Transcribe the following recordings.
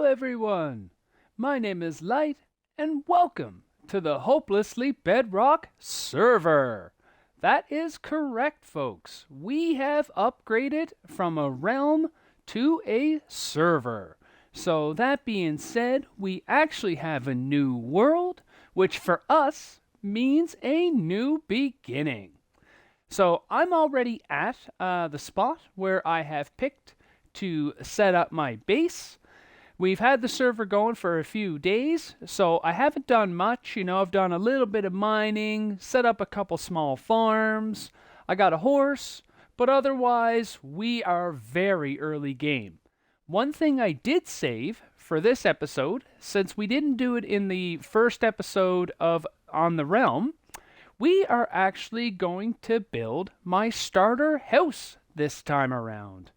everyone! My name is Light, and welcome to the Hopelessly Bedrock Server. That is correct, folks. We have upgraded from a realm to a server. So that being said, we actually have a new world, which for us means a new beginning. So I'm already at the spot where I have picked to set up my base. We've had the server going for a few days, so I haven't done much. I've done a little bit of mining, set up a couple small farms. I got a horse, but otherwise, we are very early game. One thing I did save for this episode, since we didn't do it in the first episode of On the Realm, we are actually going to build my starter house this time around.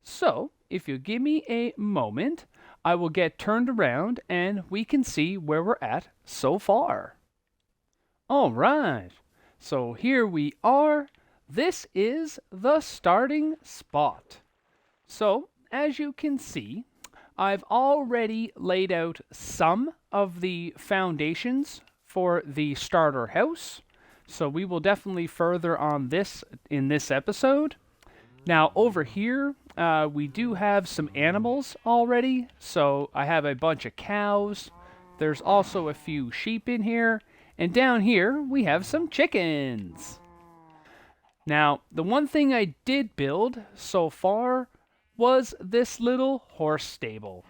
So, if you give me a moment, I will get turned around and we can see where we're at so far. Alright, so here we are. This is the starting spot. So, as you can see, I've already laid out some of the foundations for the starter house. So we will definitely further on this in this episode. Now over here, we do have some animals already. So I have a bunch of cows. There's also a few sheep in here. And down here, we have some chickens. Now, the one thing I did build so far was this little horse stable.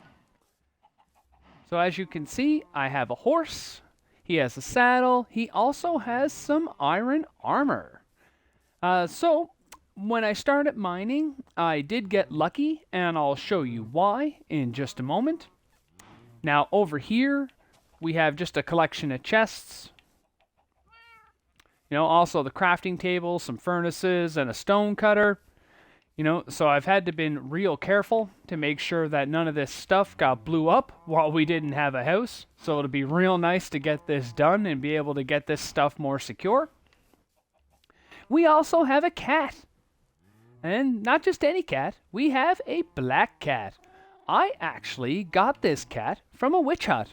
So as you can see, I have a horse. He has a saddle. He also has some iron armor. So when I started mining, I did get lucky, and I'll show you why in just a moment. Now over here, we have just a collection of chests. Also the crafting table, some furnaces, and a stone cutter. So I've had to been real careful to make sure that none of this stuff got blew up while we didn't have a house. So it'll be real nice to get this done and be able to get this stuff more secure. We also have a cat. And not just any cat, we have a black cat. I actually got this cat from a witch hut.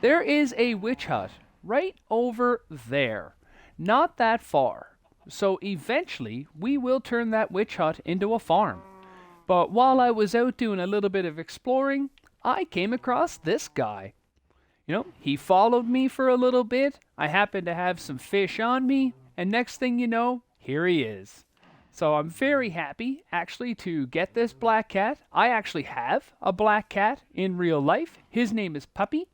There is a witch hut right over there. Not that far. So eventually, we will turn that witch hut into a farm. But while I was out doing a little bit of exploring, I came across this guy. He followed me for a little bit. I happened to have some fish on me. And next thing you know, here he is. So I'm very happy, actually, to get this black cat. I actually have a black cat in real life. His name is Puppy.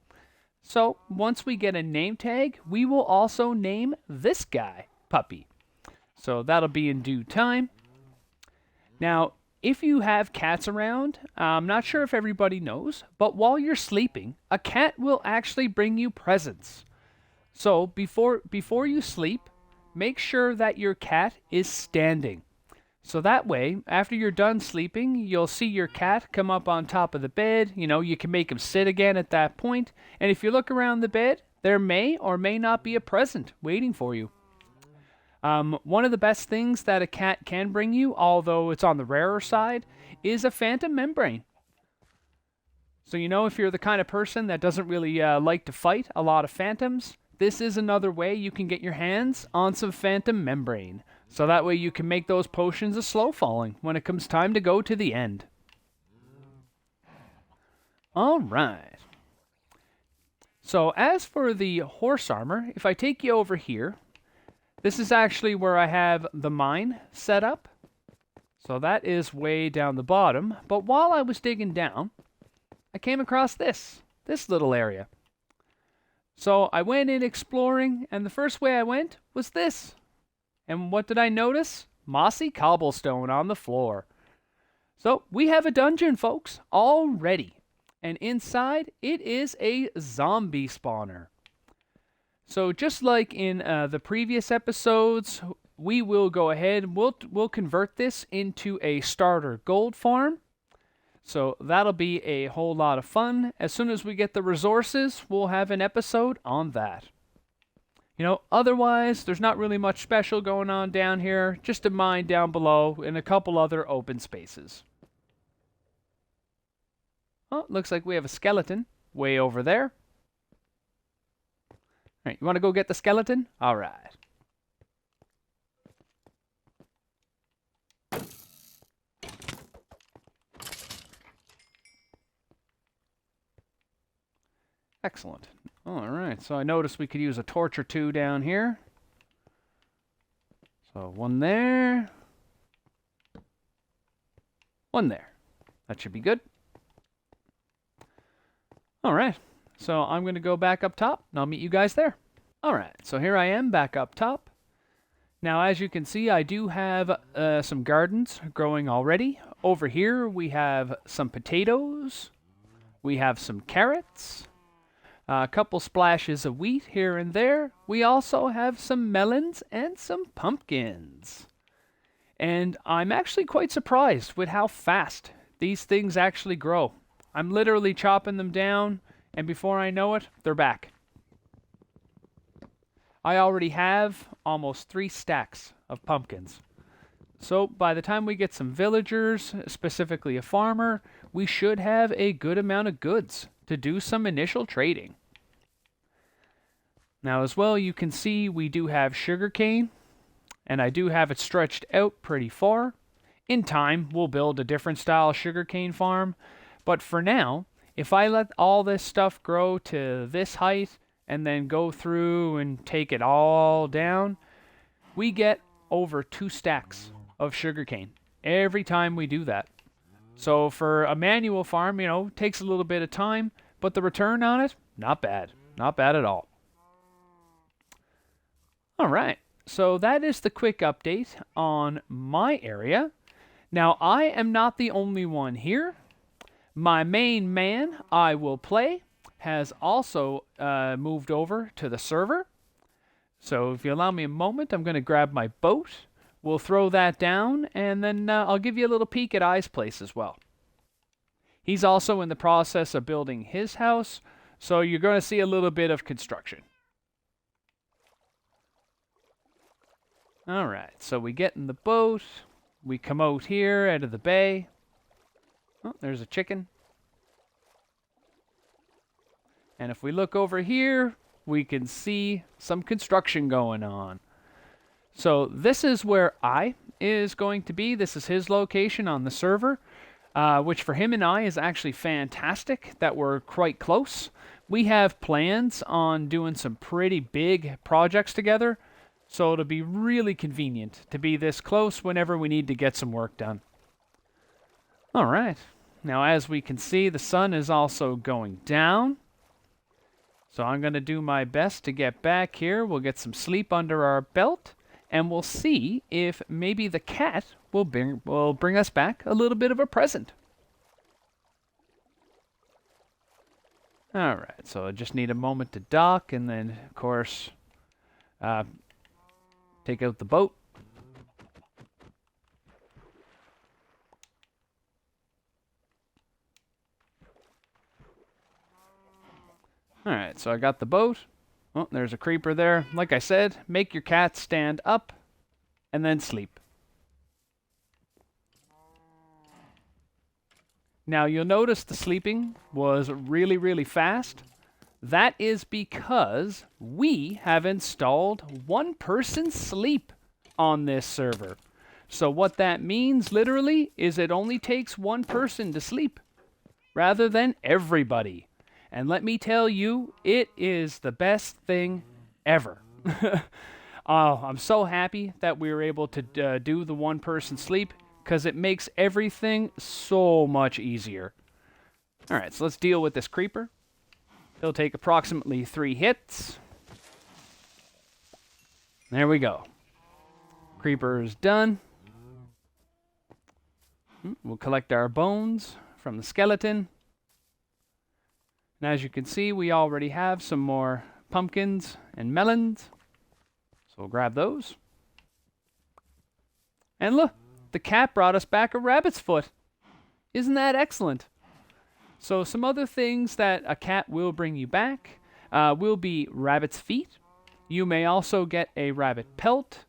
So once we get a name tag, we will also name this guy Puppy. So that'll be in due time. Now, if you have cats around, I'm not sure if everybody knows, but while you're sleeping, a cat will actually bring you presents. So before you sleep, make sure that your cat is standing. So that way, after you're done sleeping, you'll see your cat come up on top of the bed. You can make him sit again at that point. And if you look around the bed, there may or may not be a present waiting for you. One of the best things that a cat can bring you, although it's on the rarer side, is a phantom membrane. So if you're the kind of person that doesn't really like to fight a lot of phantoms, this is another way you can get your hands on some phantom membrane. So that way you can make those potions a slow falling when it comes time to go to the end. Alright. So as for the horse armor, if I take you over here, this is actually where I have the mine set up. So that is way down the bottom. But while I was digging down, I came across this little area. So I went in exploring, and the first way I went was this. And what did I notice? Mossy cobblestone on the floor. So we have a dungeon, folks, already. And inside, it is a zombie spawner. So just like in the previous episodes, we will go ahead and we'll convert this into a starter gold farm. So that'll be a whole lot of fun. As soon as we get the resources, we'll have an episode on that. Otherwise, there's not really much special going on down here. Just a mine down below and a couple other open spaces. Oh, looks like we have a skeleton way over there. All right, you want to go get the skeleton? All right. Excellent. All right, so I noticed we could use a torch or two down here. So one there. One there. That should be good. All right, so I'm going to go back up top, and I'll meet you guys there. All right, so here I am back up top. Now, as you can see, I do have some gardens growing already. Over here, we have some potatoes. We have some carrots. A couple splashes of wheat here and there. We also have some melons and some pumpkins. And I'm actually quite surprised with how fast these things actually grow. I'm literally chopping them down, and before I know it, they're back. I already have almost 3 stacks of pumpkins. So by the time we get some villagers, specifically a farmer, we should have a good amount of goods to do some initial trading. Now as well, you can see we do have sugarcane, and I do have it stretched out pretty far. In time, we'll build a different style sugarcane farm, but for now, if I let all this stuff grow to this height and then go through and take it all down, we get over 2 stacks of sugarcane every time we do that. So for a manual farm, takes a little bit of time, but the return on it, not bad. Not bad at all. All right, so that is the quick update on my area. Now, I am not the only one here. My main man, I Will Play, has also moved over to the server. So if you allow me a moment, I'm going to grab my boat. We'll throw that down, and then I'll give you a little peek at I's place as well. He's also in the process of building his house, so you're going to see a little bit of construction. All right, so we get in the boat. We come out here out of the bay. Oh, there's a chicken. And if we look over here, we can see some construction going on. So this is where I is going to be. This is his location on the server, which for him and I is actually fantastic that we're quite close. We have plans on doing some pretty big projects together, so it'll be really convenient to be this close whenever we need to get some work done. All right. Now, as we can see, the sun is also going down. So I'm going to do my best to get back here. We'll get some sleep under our belt, and we'll see if maybe the cat will bring us back a little bit of a present. All right, so I just need a moment to dock, and then, of course, take out the boat. All right, so I got the boat. Oh, there's a creeper there. Like I said, make your cat stand up and then sleep. Now, you'll notice the sleeping was really, really fast. That is because we have installed one-person sleep on this server. So what that means, literally, is it only takes one person to sleep rather than everybody. And let me tell you, it is the best thing ever. I'm so happy that we were able to do the one-person sleep because it makes everything so much easier. All right, so let's deal with this creeper. He'll take approximately 3 hits. There we go. Creeper is done. We'll collect our bones from the skeleton. And as you can see, we already have some more pumpkins and melons. So we'll grab those. And look, the cat brought us back a rabbit's foot. Isn't that excellent? So some other things that a cat will bring you back will be rabbit's feet. You may also get a rabbit pelt.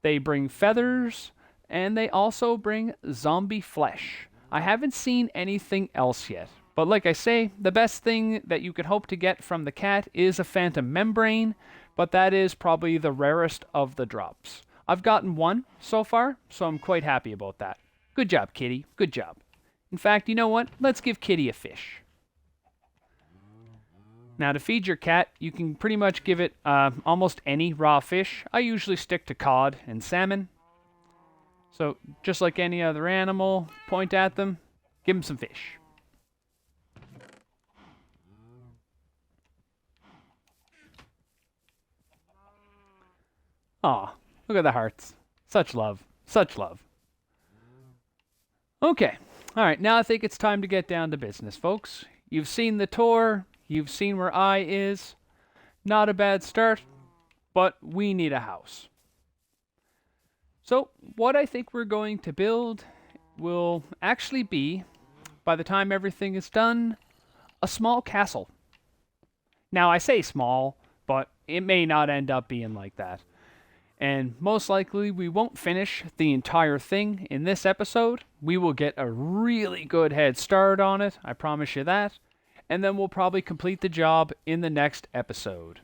They bring feathers, and they also bring zombie flesh. I haven't seen anything else yet, But like I say, the best thing that you could hope to get from the cat is a phantom membrane, but that is probably the rarest of the drops. I've gotten one so far, so I'm quite happy about that. Good job, Kitty. Good job. In fact, you know what? Let's give Kitty a fish. Now, to feed your cat, you can pretty much give it almost any raw fish. I usually stick to cod and salmon. So, just like any other animal, point at them, give them some fish. Aw, look at the hearts. Such love. Such love. Okay. Alright, now I think it's time to get down to business, folks. You've seen the tour. You've seen where I is. Not a bad start, but we need a house. So, what I think we're going to build will actually be, by the time everything is done, a small castle. Now, I say small, but it may not end up being like that. And most likely we won't finish the entire thing in this episode. We will get a really good head start on it, I promise you that. And then we'll probably complete the job in the next episode.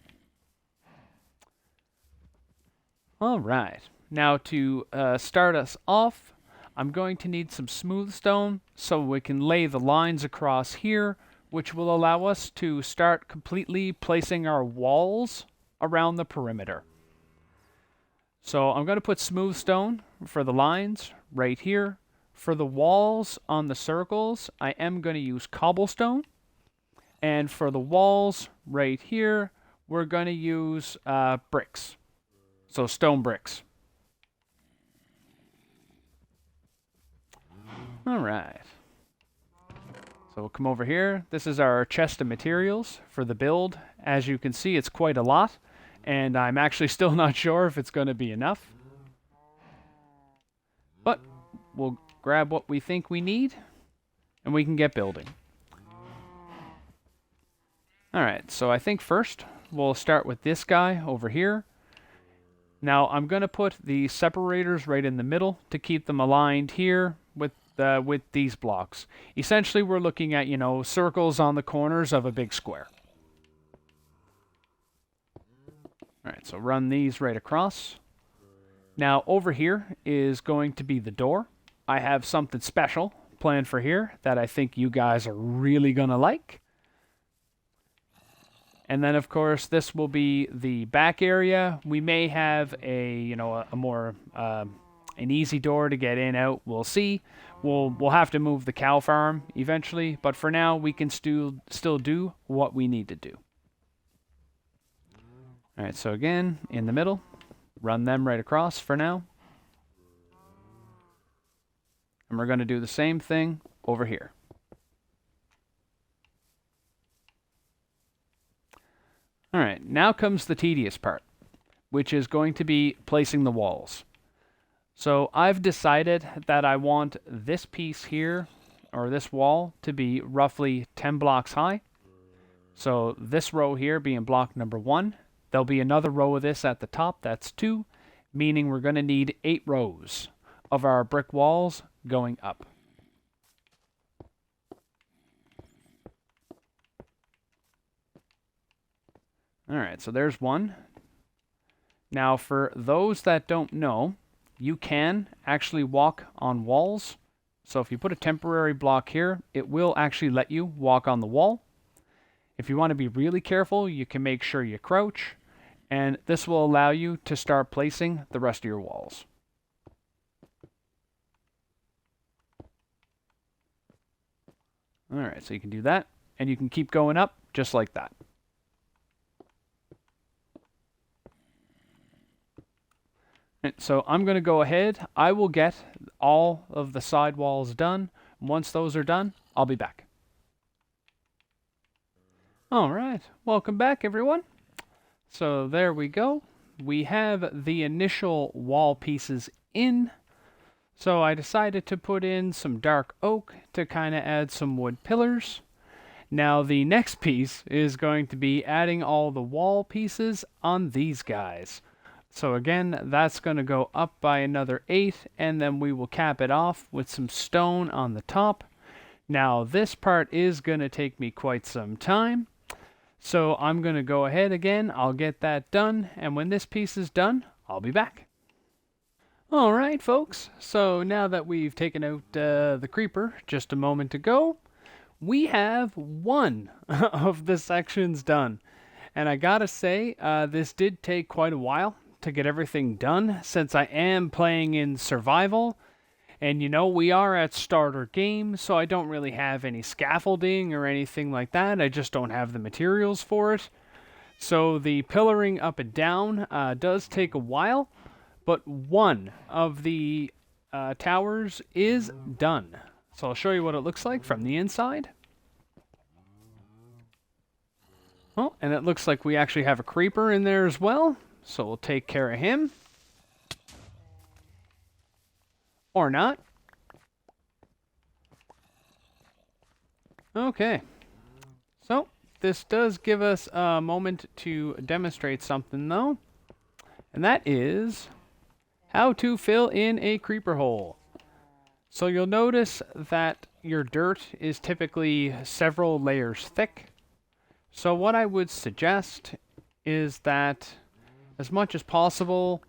Alright, now to start us off, I'm going to need some smooth stone so we can lay the lines across here, which will allow us to start completely placing our walls around the perimeter. So I'm going to put smooth stone for the lines right here. For the walls on the circles, I am going to use cobblestone. And for the walls right here, we're going to use bricks. So stone bricks. All right. So we'll come over here. This is our chest of materials for the build. As you can see, it's quite a lot. And I'm actually still not sure if it's going to be enough. But we'll grab what we think we need, and we can get building. Alright, so I think first we'll start with this guy over here. Now I'm going to put the separators right in the middle to keep them aligned here with these blocks. Essentially we're looking at, circles on the corners of a big square. Alright, so run these right across. Now over here is going to be the door. I have something special planned for here that I think you guys are really going to like. And then of course this will be the back area. We may have a more an easy door to get in out. We'll see. We'll have to move the cow farm eventually, but for now we can still do what we need to do. Alright, so again, in the middle, run them right across for now. And we're going to do the same thing over here. Alright, now comes the tedious part, which is going to be placing the walls. So I've decided that I want this piece here, or this wall, to be roughly 10 blocks high. So this row here being block number 1. There'll be another row of this at the top, that's 2, meaning we're going to need 8 rows of our brick walls going up. Alright, so there's one. Now for those that don't know, you can actually walk on walls. So if you put a temporary block here, it will actually let you walk on the wall. If you want to be really careful, you can make sure you crouch. And this will allow you to start placing the rest of your walls. Alright, so you can do that. And you can keep going up just like that. And so I'm going to go ahead. I will get all of the side walls done. Once those are done, I'll be back. Alright, welcome back everyone. So there we go. We have the initial wall pieces in. So I decided to put in some dark oak to kind of add some wood pillars. Now the next piece is going to be adding all the wall pieces on these guys. So again, that's going to go up by another 8, and then we will cap it off with some stone on the top Now, this part is going to take me quite some time, so I'm going to go ahead again. I'll get that done, and when this piece is done, I'll be back. Alright, folks, so now that we've taken out the creeper just a moment ago, we have one of the sections done. And I gotta say, this did take quite a while to get everything done, since I am playing in survival. And you know, we are at starter game, so I don't really have any scaffolding or anything like that. I just don't have the materials for it. So the pillaring up and down does take a while, but one of the towers is done. So I'll show you what it looks like from the inside. Oh, and it looks like we actually have a creeper in there as well, so we'll take care of him. Or not. Okay. So, this does give us a moment to demonstrate something, though. And that is how to fill in a creeper hole. So you'll notice that your dirt is typically several layers thick. So what I would suggest is that, as much as possible,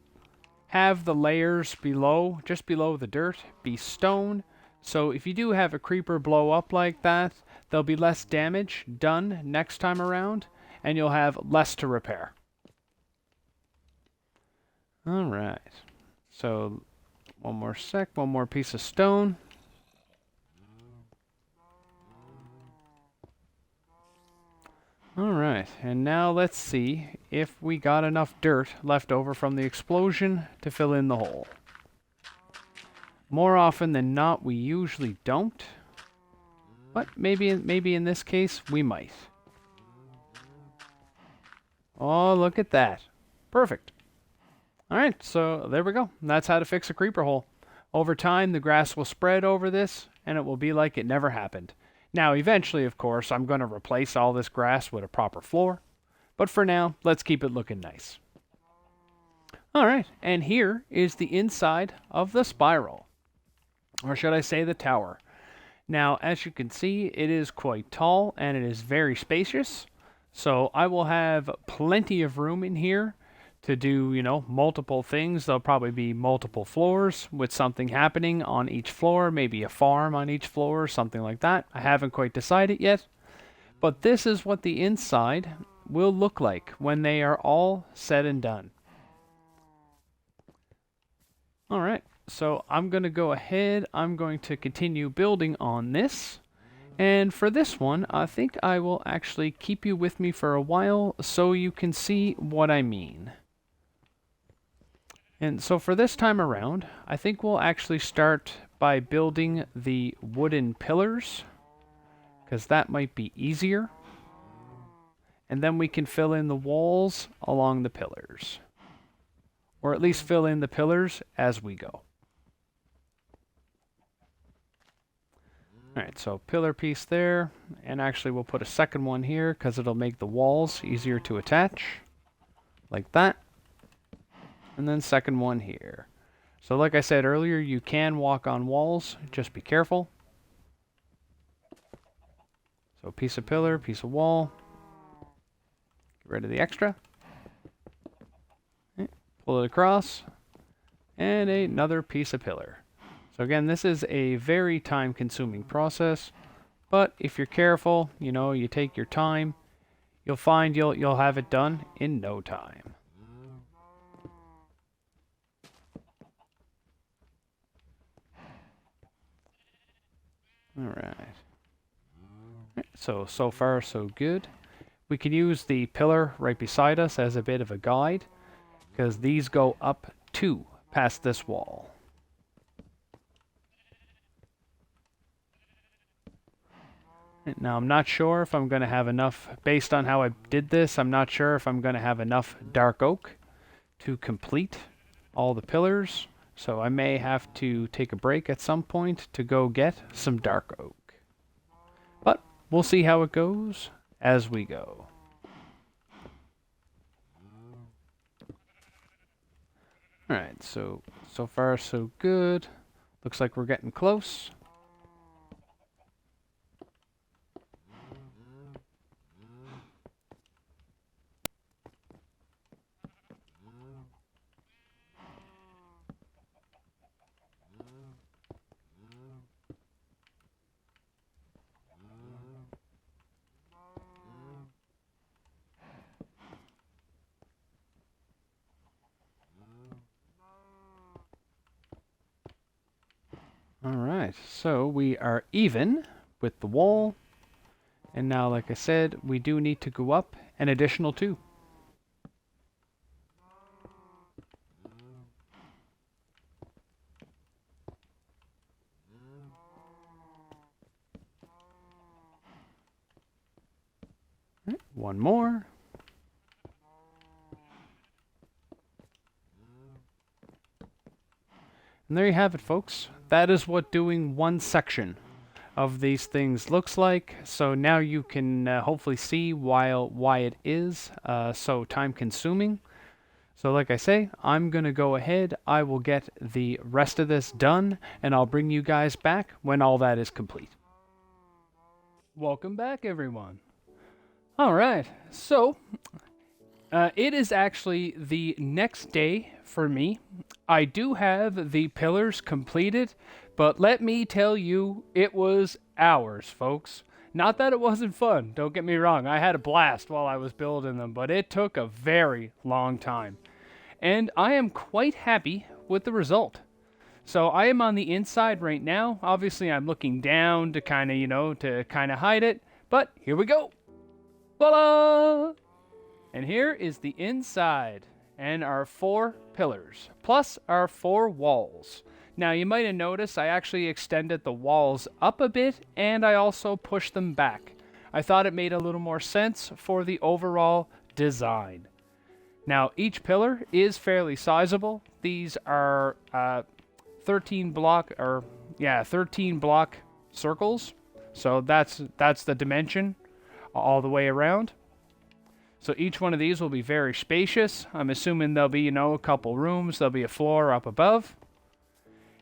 have the layers below, just below the dirt, be stone. So if you do have a creeper blow up like that, there'll be less damage done next time around, and you'll have less to repair. Alright, so one more piece of stone. Alright, and now let's see if we got enough dirt left over from the explosion to fill in the hole. More often than not, we usually don't. But maybe in this case, we might. Oh, look at that. Perfect. Alright, so there we go. That's how to fix a creeper hole. Over time, the grass will spread over this, and it will be like it never happened. Now, eventually, of course, I'm going to replace all this grass with a proper floor. But for now, let's keep it looking nice. Alright, and here is the inside of the spiral. Or should I say the tower. Now, as you can see, it is quite tall and it is very spacious. So I will have plenty of room in here to do, you know, multiple things. There'll probably be multiple floors with something happening on each floor, maybe a farm on each floor or something like that. I haven't quite decided yet. But this is what the inside will look like when they are all said and done. Alright, so I'm going to go ahead. I'm going to continue building on this. And for this one, I think I will actually keep you with me for a while so you can see what I mean. And so for this time around, I think we'll actually start by building the wooden pillars, because that might be easier. And then we can fill in the walls along the pillars. Or at least fill in the pillars as we go. Alright, so pillar piece there. And actually we'll put a second one here because it'll make the walls easier to attach. Like that. And then second one here. So like I said earlier, you can walk on walls. Just be careful. So piece of pillar, piece of wall. Get rid of the extra. Okay, pull it across. And another piece of pillar. So again, this is a very time-consuming process. But if you're careful, you know, you take your time, you'll find you'll have it done in no time. Alright. So far so good. We can use the pillar right beside us as a bit of a guide, because these go up to past this wall. Now I'm not sure if I'm going to have enough, based on how I did this, I'm not sure if I'm going to have enough dark oak to complete all the pillars. So I may have to take a break at some point to go get some dark oak. But we'll see how it goes as we go. Alright, so far so good. Looks like we're getting close. Alright, so we are even with the wall. And now, like I said, we do need to go up an additional 2. Right, one more. And there you have it, folks. That is what doing one section of these things looks like. So now you can hopefully see why it is so time consuming. So like I say, I'm going to go ahead. I will get the rest of this done, and I'll bring you guys back when all that is complete. Welcome back, everyone. All right, so it is actually the next day for me. I do have the pillars completed, but let me tell you, it was hours, folks. Not that it wasn't fun, don't get me wrong. I had a blast while I was building them, but it took a very long time. And I am quite happy with the result. So I am on the inside right now. Obviously, I'm looking down to kind of, hide it. But here we go. Voila! And here is the inside and our 4 pillars, plus our 4 walls. Now, you might have noticed I actually extended the walls up a bit, and I also pushed them back. I thought it made a little more sense for the overall design. Now, each pillar is fairly sizable. These are 13 block circles. So that's the dimension all the way around. So each one of these will be very spacious. I'm assuming there'll be, a couple rooms. There'll be a floor up above.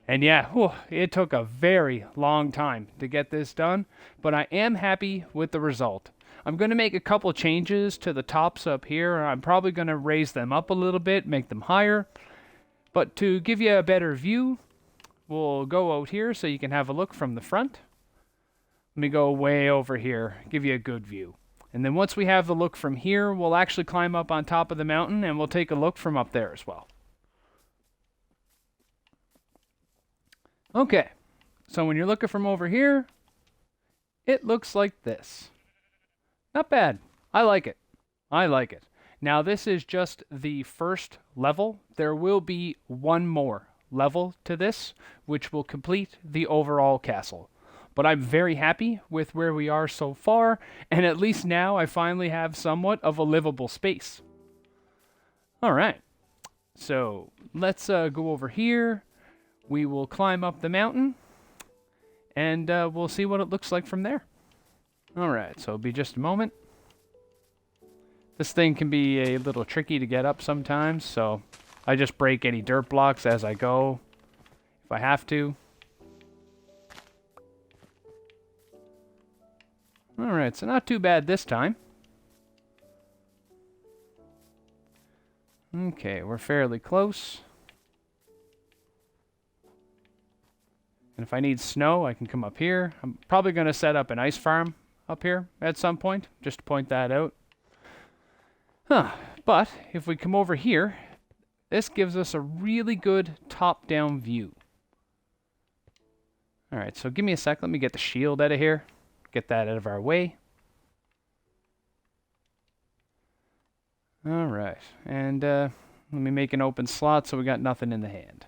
And yeah, it took a very long time to get this done, but I am happy with the result. I'm going to make a couple changes to the tops up here. I'm probably going to raise them up a little bit, make them higher. But to give you a better view, we'll go out here so you can have a look from the front. Let me go way over here, give you a good view. And then once we have the look from here, we'll actually climb up on top of the mountain and we'll take a look from up there as well. Okay, so when you're looking from over here, it looks like this. Not bad. I like it. I like it. Now this is just the first level. There will be one more level to this, which will complete the overall castle. But I'm very happy with where we are so far, and at least now I finally have somewhat of a livable space. Alright, so let's go over here. We will climb up the mountain, and we'll see what it looks like from there. Alright, so it'll be just a moment. This thing can be a little tricky to get up sometimes, so I just break any dirt blocks as I go, if I have to. Alright, so not too bad this time. Okay, we're fairly close. And if I need snow, I can come up here. I'm probably going to set up an ice farm up here at some point, just to point that out. But if we come over here, this gives us a really good top-down view. Alright, so give me a sec. Let me get the shield out of here. Get that out of our way. Alright, and let me make an open slot so we got nothing in the hand.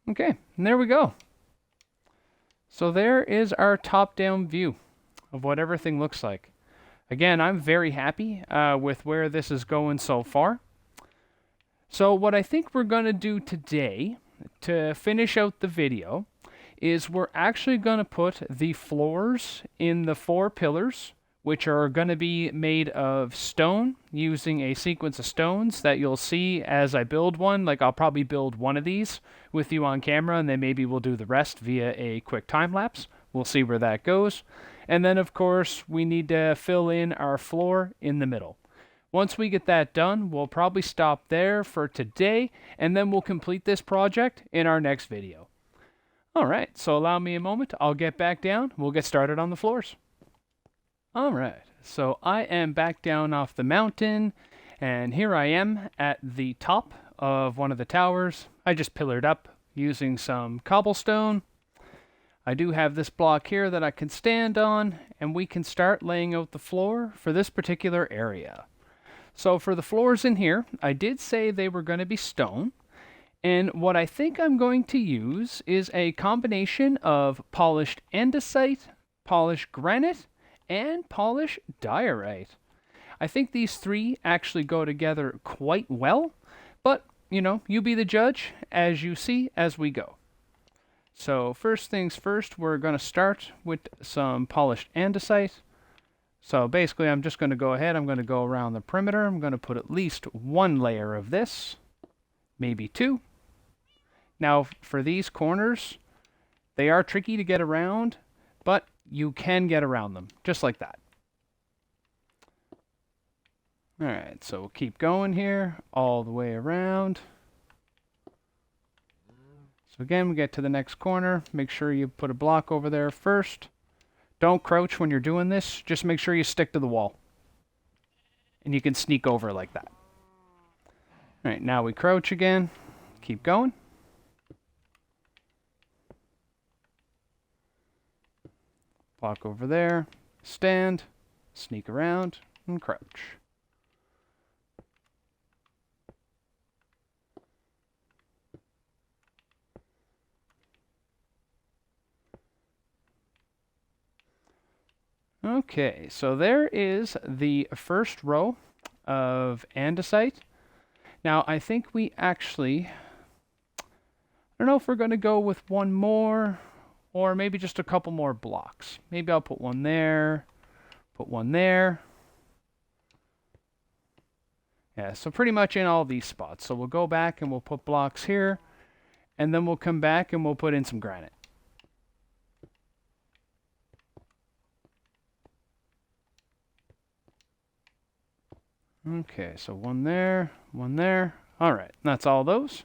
Okay, and there we go. So there is our top-down view of what everything looks like. Again, I'm very happy with where this is going so far. So what I think we're going to do today to finish out the video is we're actually going to put the floors in the 4 pillars, which are going to be made of stone, using a sequence of stones that you'll see as I build one. Like, I'll probably build one of these with you on camera, and then maybe we'll do the rest via a quick time lapse. We'll see where that goes. And then, of course, we need to fill in our floor in the middle. Once we get that done, we'll probably stop there for today, and then we'll complete this project in our next video. Alright, so allow me a moment. I'll get back down. We'll get started on the floors. Alright, so I am back down off the mountain, and here I am at the top of one of the towers. I just pillared up, using some cobblestone. I do have this block here that I can stand on, and we can start laying out the floor for this particular area. So for the floors in here, I did say they were going to be stone, and what I think I'm going to use is a combination of polished andesite, polished granite, and polished diorite. I think these three actually go together quite well, but, you know, you be the judge as you see as we go. So first things first, we're going to start with some polished andesite. So basically, I'm just going to go ahead, I'm going to go around the perimeter. I'm going to put at least one layer of this, maybe two. Now, for these corners, they are tricky to get around, but you can get around them, just like that. All right, so we'll keep going here, all the way around. So again, we get to the next corner. Make sure you put a block over there first. Don't crouch when you're doing this. Just make sure you stick to the wall. And you can sneak over like that. All right, now we crouch again. Keep going. Block over there. Stand. Sneak around and crouch. Okay, so there is the first row of andesite. Now, I think we actually, I don't know if we're going to go with one more or maybe just a couple more blocks. Maybe I'll put one there, put one there. Yeah, so pretty much in all these spots. So we'll go back and we'll put blocks here, and then we'll come back and we'll put in some granite. Okay, so one there, one there. All right, that's all those.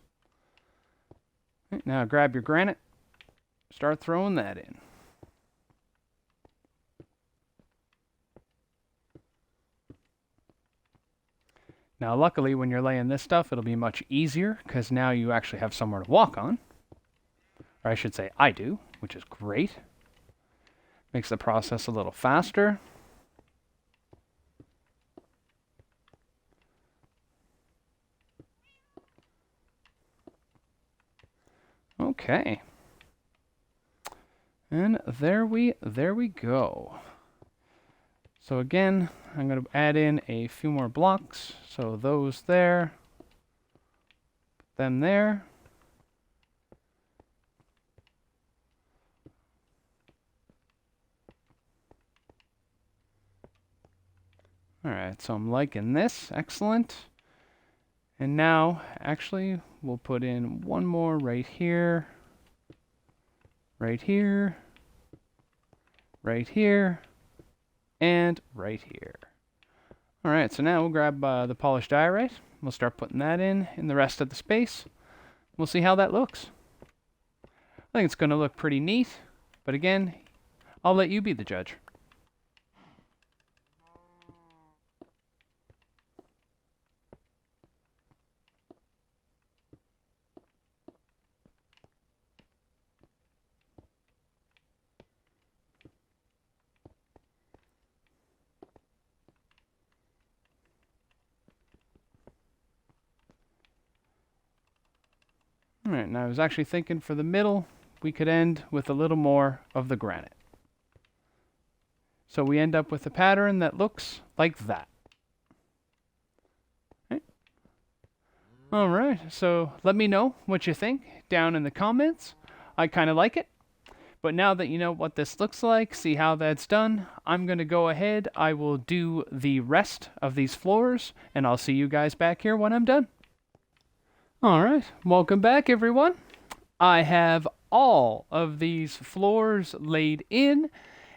Right, now grab your granite, start throwing that in. Now, luckily, when you're laying this stuff, it'll be much easier because now you actually have somewhere to walk on. Or I should say I do, which is great. Makes the process a little faster. Okay. And there we go. So again, I'm going to add in a few more blocks. So those there, put them there. All right, so I'm liking this. Excellent. And now, actually, we'll put in one more right here, right here, right here, and right here. All right, so now we'll grab the polished diorite. We'll start putting that in the rest of the space. We'll see how that looks. I think it's going to look pretty neat, but again, I'll let you be the judge. All right, now I was actually thinking for the middle, we could end with a little more of the granite. So we end up with a pattern that looks like that. Okay. All right, so let me know what you think down in the comments. I kind of like it. But now that you know what this looks like, see how that's done, I'm going to go ahead. I will do the rest of these floors, and I'll see you guys back here when I'm done. All right, welcome back, everyone. I have all of these floors laid in,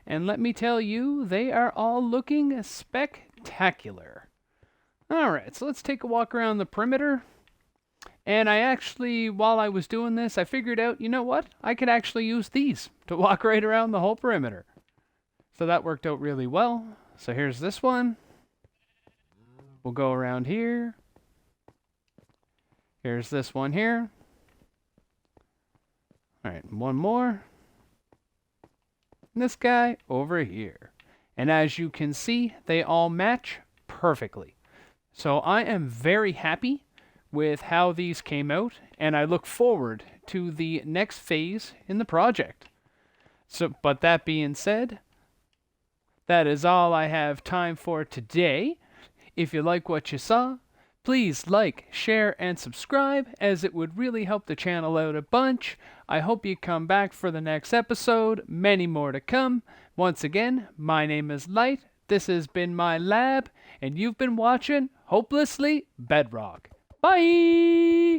and let me tell you, they are all looking spectacular. All right, so let's take a walk around the perimeter. And I actually, while I was doing this, I figured out, you know what? I could actually use these to walk right around the whole perimeter. So that worked out really well. So here's this one. We'll go around here. Here's this one here. All right, one more. This guy over here. And as you can see, they all match perfectly. So I am very happy with how these came out, and I look forward to the next phase in the project. But that being said, that is all I have time for today. If you like what you saw, please like, share, and subscribe, as it would really help the channel out a bunch. I hope you come back for the next episode. Many more to come. Once again, my name is Light. This has been my lab, and you've been watching Hopelessly Bedrock. Bye!